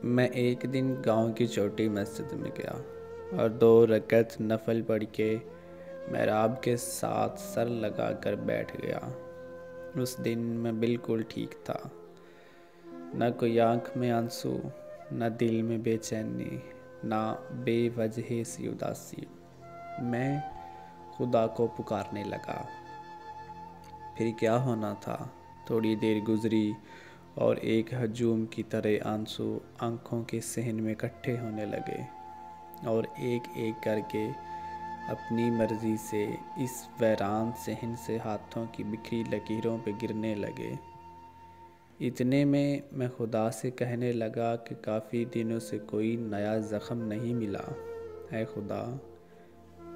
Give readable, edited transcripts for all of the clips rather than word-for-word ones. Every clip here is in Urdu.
میں ایک دن گاؤں کی چھوٹی مسجد میں گیا اور 2 رکعت نفل پڑھ کے محراب کے ساتھ سر لگا کر بیٹھ گیا۔ اس دن میں بالکل ٹھیک تھا، نہ کوئی آنکھ میں آنسو، نہ دل میں بے چینی، نہ بے وجہ سی اداسی۔ میں خدا کو پکارنے لگا۔ پھر کیا ہونا تھا؟ تھوڑی دیر گزری اور ایک ہجوم کی طرح آنسو آنکھوں کے صحن میں اکٹھے ہونے لگے اور ایک ایک کر کے اپنی مرضی سے اس ویران صحن سے ہاتھوں کی بکھری لکیروں پہ گرنے لگے۔ اتنے میں خدا سے کہنے لگا کہ کافی دنوں سے کوئی نیا زخم نہیں ملا۔ اے خدا،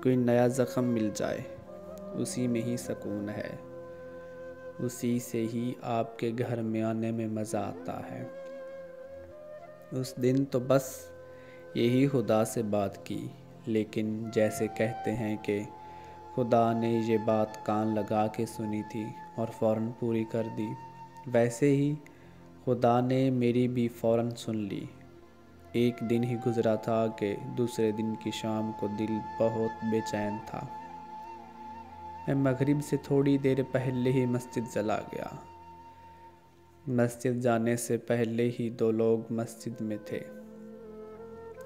کوئی نیا زخم مل جائے، اسی میں ہی سکون ہے، اسی سے ہی آپ کے گھر میں آنے میں مزہ آتا ہے۔ اس دن تو بس یہی خدا سے بات کی، لیکن جیسے کہتے ہیں کہ خدا نے یہ بات کان لگا کے سنی تھی اور فوراً پوری کر دی، ویسے ہی خدا نے میری بھی فوراً سن لی۔ ایک دن ہی گزرا تھا کہ دوسرے دن کی شام کو دل بہت بے چین تھا۔ میں مغرب سے تھوڑی دیر پہلے ہی مسجد چلا گیا۔ مسجد جانے سے پہلے ہی 2 لوگ مسجد میں تھے۔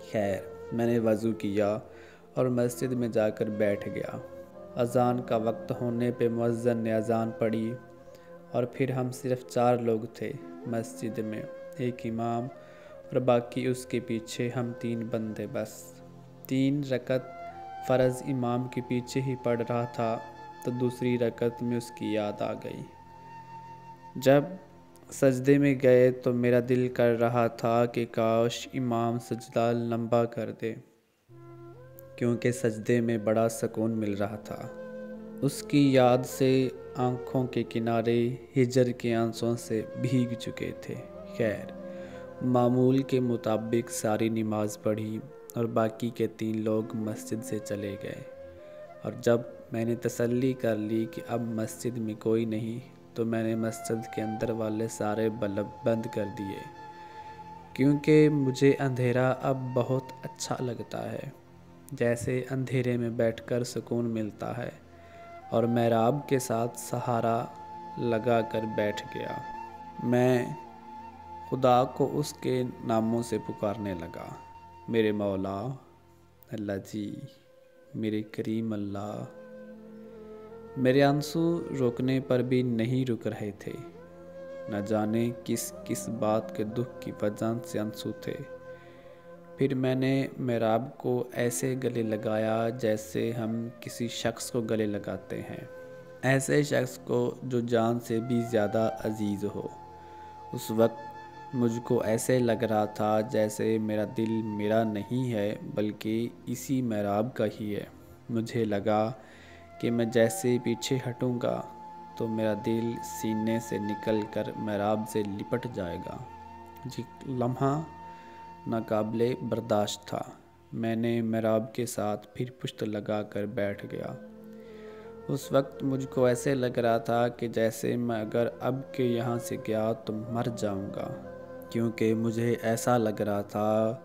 خیر، میں نے وضو کیا اور مسجد میں جا کر بیٹھ گیا۔ اذان کا وقت ہونے پہ مؤذن نے اذان پڑھی اور پھر ہم صرف 4 لوگ تھے مسجد میں، ایک امام اور باقی اس کے پیچھے ہم 3 بندے بس۔ 3 رکعت فرض امام کے پیچھے ہی پڑھ رہا تھا تو دوسری رکعت میں اس کی یاد آ گئی۔ جب سجدے میں گئے تو میرا دل کر رہا تھا کہ کاش امام سجدہ لمبا کر دے، کیونکہ سجدے میں بڑا سکون مل رہا تھا۔ اس کی یاد سے آنکھوں کے کنارے ہجر کے آنسوؤں سے بھیگ چکے تھے۔ خیر، معمول کے مطابق ساری نماز پڑھی اور باقی کے 3 لوگ مسجد سے چلے گئے، اور جب میں نے تسلی کر لی کہ اب مسجد میں کوئی نہیں تو میں نے مسجد کے اندر والے سارے بلب بند کر دیے، کیونکہ مجھے اندھیرا اب بہت اچھا لگتا ہے، جیسے اندھیرے میں بیٹھ کر سکون ملتا ہے، اور محراب کے ساتھ سہارا لگا کر بیٹھ گیا۔ میں خدا کو اس کے ناموں سے پکارنے لگا، میرے مولا، اللہ جی، میرے کریم اللہ۔ میرے آنسو روکنے پر بھی نہیں رک رہے تھے، نہ جانے کس کس بات کے دکھ کی وجہ سے آنسو تھے۔ پھر میں نے محراب کو ایسے گلے لگایا جیسے ہم کسی شخص کو گلے لگاتے ہیں، ایسے شخص کو جو جان سے بھی زیادہ عزیز ہو۔ اس وقت مجھ کو ایسے لگ رہا تھا جیسے میرا دل میرا نہیں ہے بلکہ اسی محراب کا ہی ہے۔ مجھے لگا کہ میں جیسے پیچھے ہٹوں گا تو میرا دل سینے سے نکل کر محراب سے لپٹ جائے گا۔ یہ لمحہ ناقابل برداشت تھا۔ میں نے محراب کے ساتھ پھر پشت لگا کر بیٹھ گیا۔ اس وقت مجھ کو ایسے لگ رہا تھا کہ جیسے میں اگر اب کے یہاں سے گیا تو مر جاؤں گا، کیونکہ مجھے ایسا لگ رہا تھا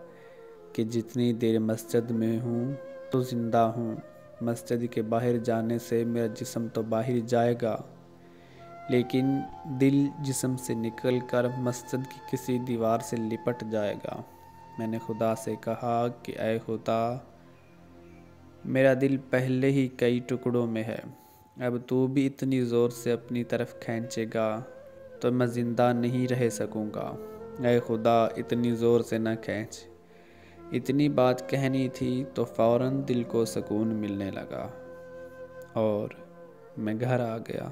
کہ جتنی دیر مسجد میں ہوں تو زندہ ہوں۔ مسجد کے باہر جانے سے میرا جسم تو باہر جائے گا، لیکن دل جسم سے نکل کر مسجد کی کسی دیوار سے لپٹ جائے گا۔ میں نے خدا سے کہا کہ اے خدا، میرا دل پہلے ہی کئی ٹکڑوں میں ہے، اب تو بھی اتنی زور سے اپنی طرف کھینچے گا تو میں زندہ نہیں رہ سکوں گا۔ اے خدا، اتنی زور سے نہ کھینچ۔ اتنی بات کہنی تھی تو فوراً دل کو سکون ملنے لگا اور میں گھر آ گیا۔